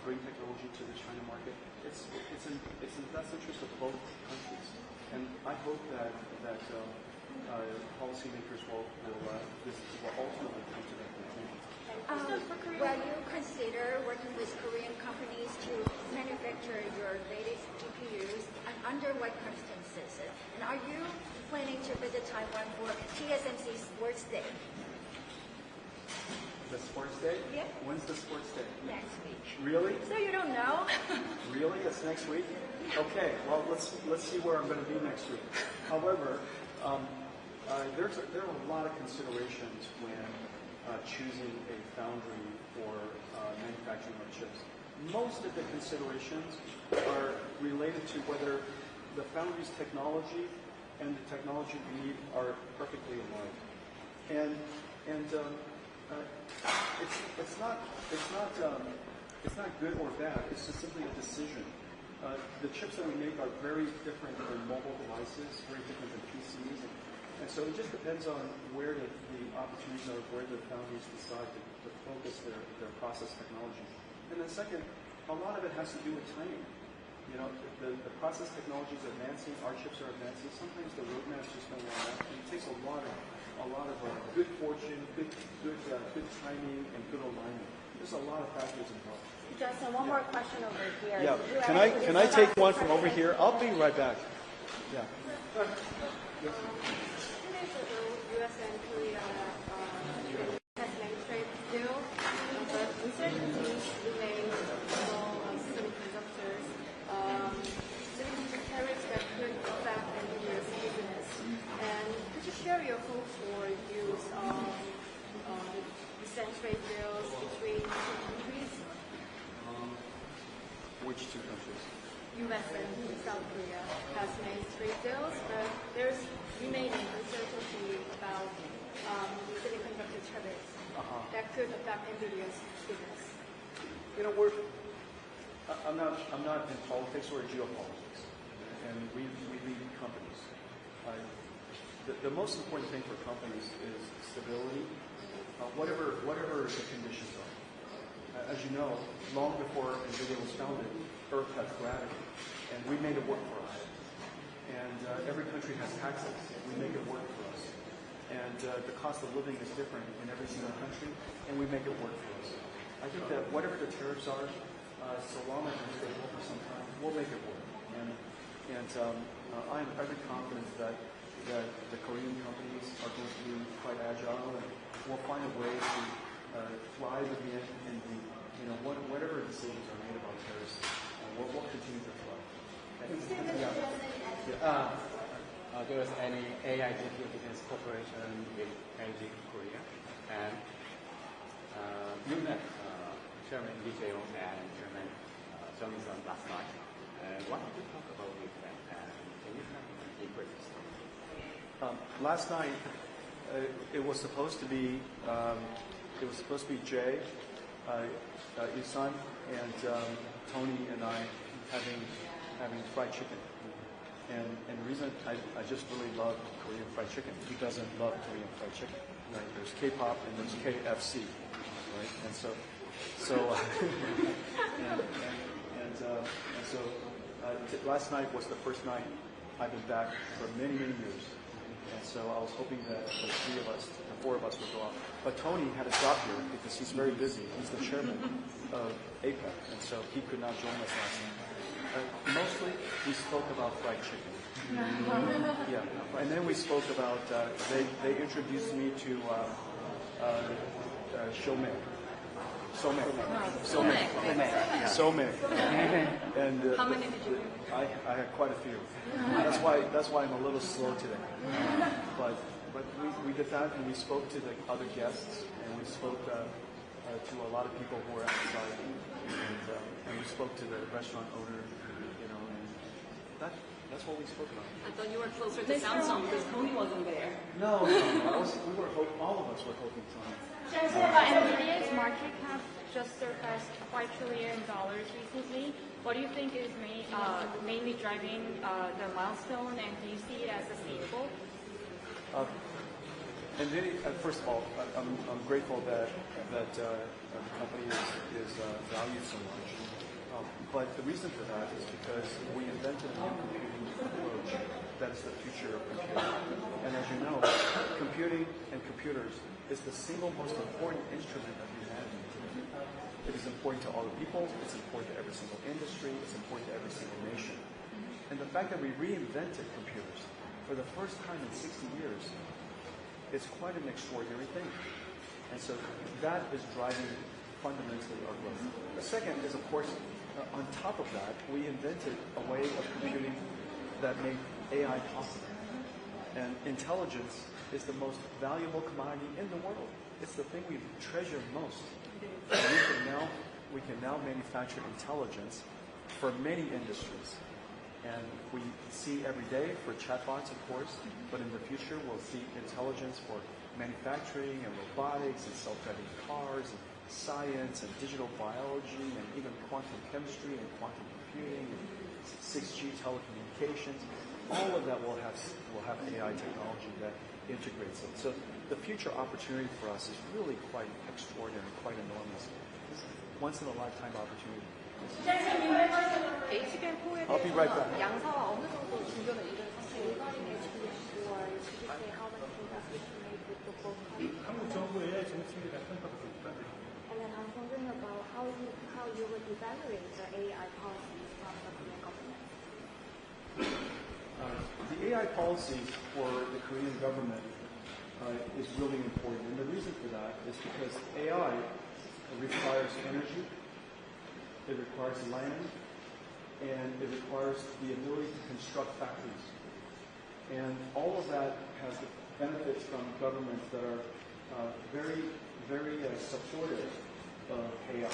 bring technology to the China market. It's in the best interest of both countries, and I hope that policymakers will ultimately come to that conclusion. Will you consider working with Korean companies to manufacture your latest GPUs, and under what circumstances? And are you planning to visit Taiwan for TSMC Sports Day? The sports day? Yeah. When's the sports day? Next week. Really? So you don't know? Really? It's next week? Okay. Well, let's see where I'm going to be next week. However, there are a lot of considerations when choosing a foundry for manufacturing our chips. Most of the considerations are related to whether the foundry's technology and the technology we need are perfectly aligned. And it's not good or bad. It's just simply a decision. The chips that we make are very different than mobile devices, very different than PCs, and so it just depends on where the opportunities are, where the foundries decide to focus their process technology. And then second, a lot of it has to do with timing. You know, the process technology is advancing, our chips are advancing. Sometimes the roadmaps just don't line up, and it takes a lot of good fortune, good timing, and good alignment. There's a lot of factors involved. Justin, one more question over here. Yeah. Can I take one from over here? I'll be right back. Yeah. Yes. 2 days ago, U.S. and Korea has made trade deal, but uncertainties remain on semiconductors. Significant tariffs that could affect Nvidia's business. And could you share your hope for use of recent trade deals between two countries? Which two countries? U.S. and South Korea has made trade deals, but there's remaining uncertainty about semiconductor tariffs that could affect Nvidia's business. You know, I'm not in politics or geopolitics, and we lead companies. The most important thing for companies is stability, whatever the conditions are. As you know, long before Nvidia was founded, Earth had gravity, and we made it work for us. And every country has taxes. We make it work for us. And the cost of living is different in every single country, and we make it work for us. I think that whatever the tariffs are, so long as it's stable for some time, we'll make it work. And I'm very confident that the Korean companies are going to be quite agile, and we'll find a way to thrive again in the, whatever decisions are made about tariffs, we'll continue to thrive. There is any AI GPU business cooperation with LG Korea, and you met Chairman Lee Jae-yong and Chairman Johnson last night. What did you talk about with them, and can you have any impressions? Last night, it was supposed to be Jay, Isan, and Tony and I having fried chicken. And the reason I just really love Korean fried chicken. Who doesn't love Korean fried chicken? Right? There's K-pop and there's KFC, right? And so last night was the first night I've been back for many years. And so I was hoping that the four of us would go out. But Tony had a job here because he's very busy. He's the chairman of APEC, and so he could not join us last night. Mostly, we spoke about fried chicken. Yeah, and then we spoke about, they introduced me to Shomei. And How many did you do? I had quite a few. That's why I'm a little slow today. But we did that, and we spoke to the other guests, and we spoke to a lot of people who were outside, and we spoke to the restaurant owner, and that's what we spoke about. I thought you were closer to Samsung because Tony wasn't there. No. All of us were hoping Tony. Nvidia's market cap just surpassed $5 trillion recently. What do you think is mainly driving the milestone, and do you see it as sustainable? Nvidia, first of all, I'm grateful that the company is valued so much. But the reason for that is because we invented a new computing approach that is the future of computing. And as you know, computing and computers is the single most important instrument of humanity. It is important to all the people, it's important to every single industry, it's important to every single nation. And the fact that we reinvented computers for the first time in 60 years is quite an extraordinary thing. And so that is driving fundamentally our growth. The second is, of course, on top of that, we invented a way of computing that made AI possible. And intelligence is the most valuable commodity in the world. It's the thing we treasure most. And we can now manufacture intelligence for many industries. And we see every day for chatbots, of course, but in the future we'll see intelligence for manufacturing and robotics and self-driving cars and science and digital biology and even quantum chemistry and quantum computing and 6G telecommunications. All of that will have AI technology that integrates it. So the future opportunity for us is really quite extraordinary, quite enormous. It's once in a lifetime opportunity. I'll be right back. 양사와 어느 정도 진전을 이룬 상태인지 GPU와 GPU의 how much progress was made with the both companies? 한국 정부 AI 정책에 대한 평가도 있다. And then I'm wondering about how you would evaluate the AI policies from the Korean government. The AI policies for the Korean government is really important. And the reason for that is because AI requires energy, it requires land, and it requires the ability to construct factories. And all of that has benefits from governments that are very, very supportive of AI.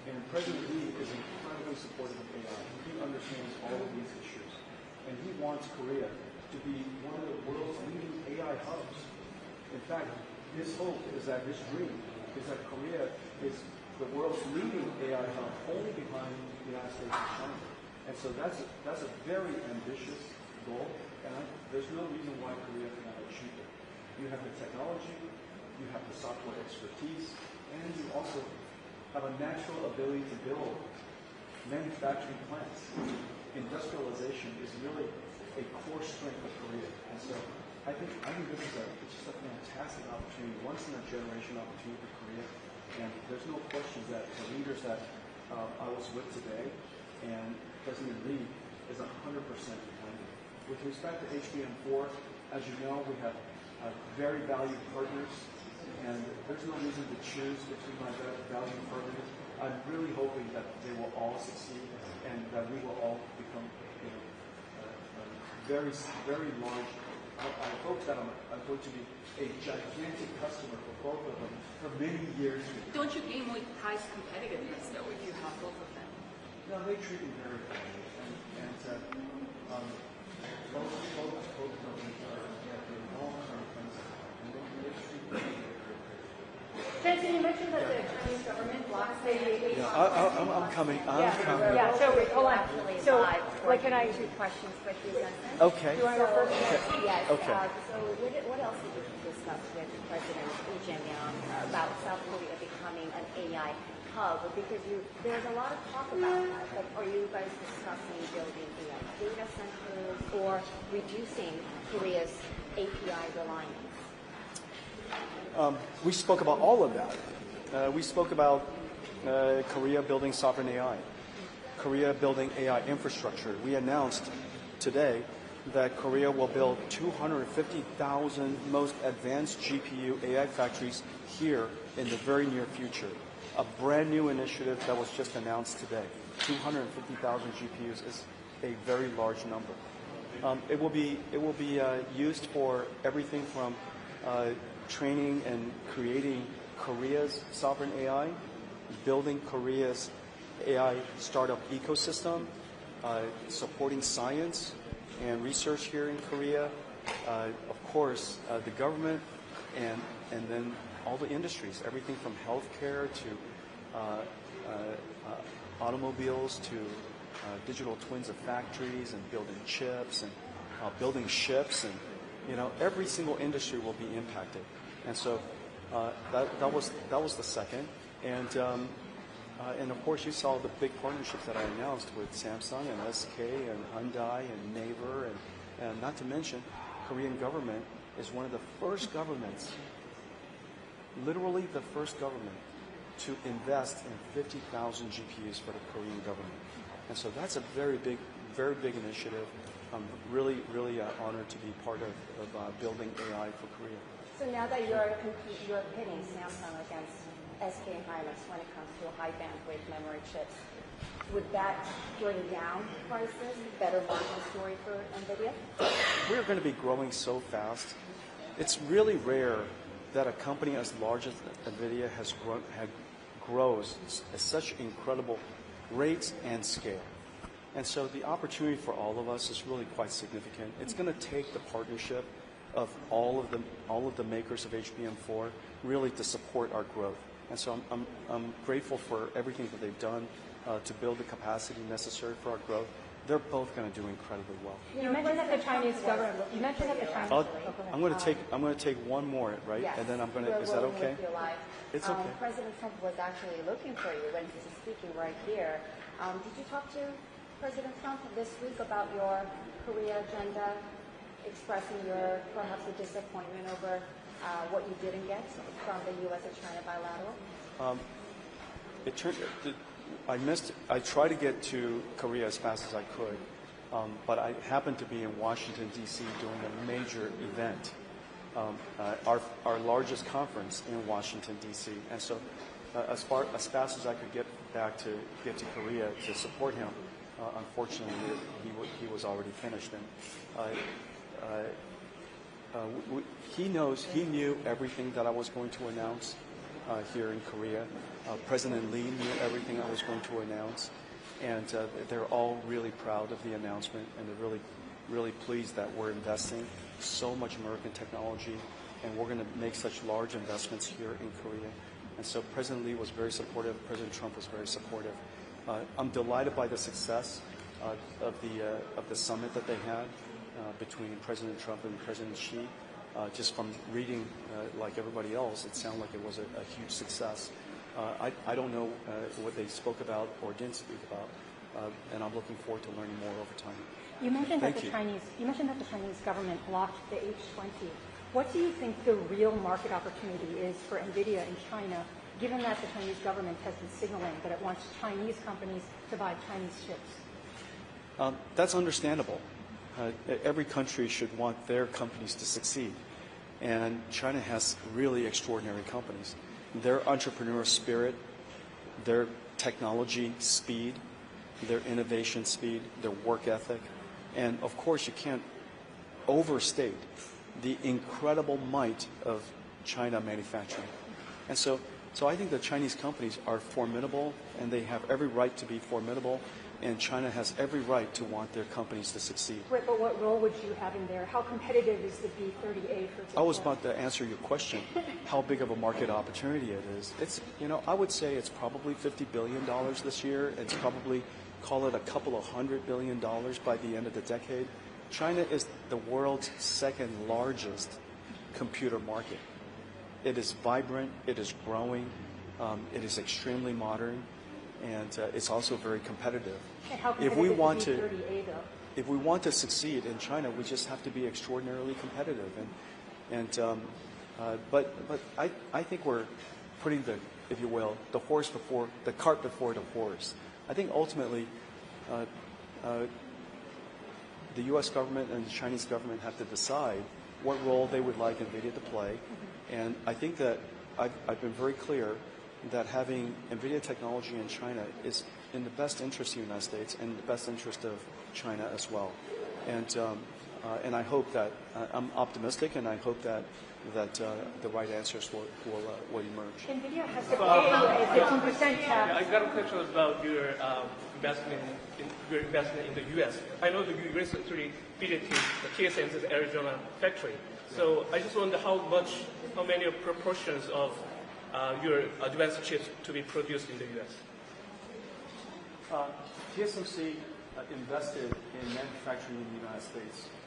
And President Lee is incredibly supportive of AI. He understands all of these issues. And he wants Korea to be one of the world's leading AI hubs. In fact, his hope is that his dream is that Korea is the world's leading AI hub, only behind the United States and China. And so that's a very ambitious goal, and there's no reason why Korea cannot achieve it. You have the technology, you have the software expertise, and you also have a natural ability to build manufacturing plants. Industrialization is really a core strength of Korea. And so I think this is just a fantastic opportunity, once in a generation opportunity for Korea. And there's no question that the leaders that I was with today and President Lee is 100% behind it. With respect to HBM4, as you know, we have very valued partners, and there's no reason to choose between my valued partners. I'm really hoping that they will all succeed and that we will all become very, very large. I hope that I'm going to be a gigantic customer for both of them for many years. Don't you gain more price competitiveness though if you have both of them? No, they treat me very fairly, and both companies have been long-term friends, and they treat me very fairly. Jensen, you mentioned that the Chinese government blocks the Yeah, I'm coming. Yeah, so hold on. So, can I ask you questions with you, Jensen? Okay. Do you want to go first? Yes. Okay. So what else did you discuss with President Lee Jae-myung about South Korea becoming an AI hub? Because there's a lot of talk about that. But are you guys discussing building AI data centers or reducing Korea's API reliance? We spoke about all of that. We spoke about Korea building sovereign AI, Korea building AI infrastructure. We announced today that Korea will build 250,000 most advanced GPU AI factories here in the very near future. A brand new initiative that was just announced today. 250,000 GPUs is a very large number. It will be used for everything from training and creating Korea's sovereign AI, building Korea's AI startup ecosystem, supporting science and research here in Korea, of course, the government, and then all the industries, everything from healthcare to automobiles to digital twins of factories and building chips and building ships and every single industry will be impacted. And so that was the second. And of course, you saw the big partnerships that I announced with Samsung and SK and Hyundai and Naver, and not to mention, Korean government is one of the first governments, literally the first government, to invest in 50,000 GPUs for the Korean government. And so that's a very big initiative. I'm really honored to be part of building AI for Korea. So now that you're pitting Samsung against SK and Hynix when it comes to high bandwidth memory chips, would that bring down prices, better margin story for Nvidia? We're going to be growing so fast. It's really rare that a company as large as Nvidia grows at such incredible rates and scale. And so the opportunity for all of us is really quite significant. It's going to take the partnership of all of the makers of HBM4 really to support our growth. And so I'm grateful for everything that they've done to build the capacity necessary for our growth. They're both going to do incredibly well. You mentioned that the Chinese government. I'm going to take one more, right? Yes. And then I'm going to. Is that okay? It's okay. President Trump was actually looking for you when he's speaking right here. Did you talk to President Trump this week about your Korea agenda, expressing your perhaps a disappointment over what you didn't get from the U.S. and China bilateral? I tried to get to Korea as fast as I could, but I happened to be in Washington, D.C. doing a major event, our largest conference in Washington, D.C. And so as fast as I could get to Korea to support him, unfortunately, he was already finished. And he knew everything that I was going to announce here in Korea. President Lee knew everything I was going to announce, and they're all really proud of the announcement, and they're really pleased that we're investing so much American technology, and we're going to make such large investments here in Korea. And so President Lee was very supportive. President Trump was very supportive. I'm delighted by the success of the summit that they had between President Trump and President Xi. Just from reading, like everybody else, it sounded like it was a huge success. I don't know what they spoke about or didn't speak about, and I'm looking forward to learning more over time. You mentioned that the Chinese government blocked the H20. What do you think the real market opportunity is for Nvidia in China, given that the Chinese government has been signaling that it wants Chinese companies to buy Chinese chips? That's understandable. Every country should want their companies to succeed. And China has really extraordinary companies. Their entrepreneurial spirit, their technology speed, their innovation speed, their work ethic. And of course, you can't overstate the incredible might of China manufacturing. And so I think the Chinese companies are formidable, and they have every right to be formidable. And China has every right to want their companies to succeed. Right, but what role would you have in there? How competitive is the B30A, for example? I was about to answer your question, how big of a market opportunity it is. It's, I would say it's probably $50 billion this year. It's probably, call it a couple of $100 billion by the end of the decade. China is the world's second largest computer market. It is vibrant, it is growing, it is extremely modern, and it's also very competitive. And how competitive is B30A, though? If we want to succeed in China, we just have to be extraordinarily competitive. But I think we're putting the, if you will, the cart before the horse. I think ultimately, the U.S. government and the Chinese government have to decide what role they would like Nvidia to play. And I think that I've been very clear that having Nvidia technology in China is in the best interest of the United States and the best interest of China as well. And I hope that I'm optimistic, and I hope that the right answers will emerge. Nvidia has to pay a 15% tax. I got a question about your investment in the U.S. I know that you recently visited TSMC's Arizona factory. So I just wonder how many proportions of your advanced chips to be produced in the U.S. TSMC invested in manufacturing in the United States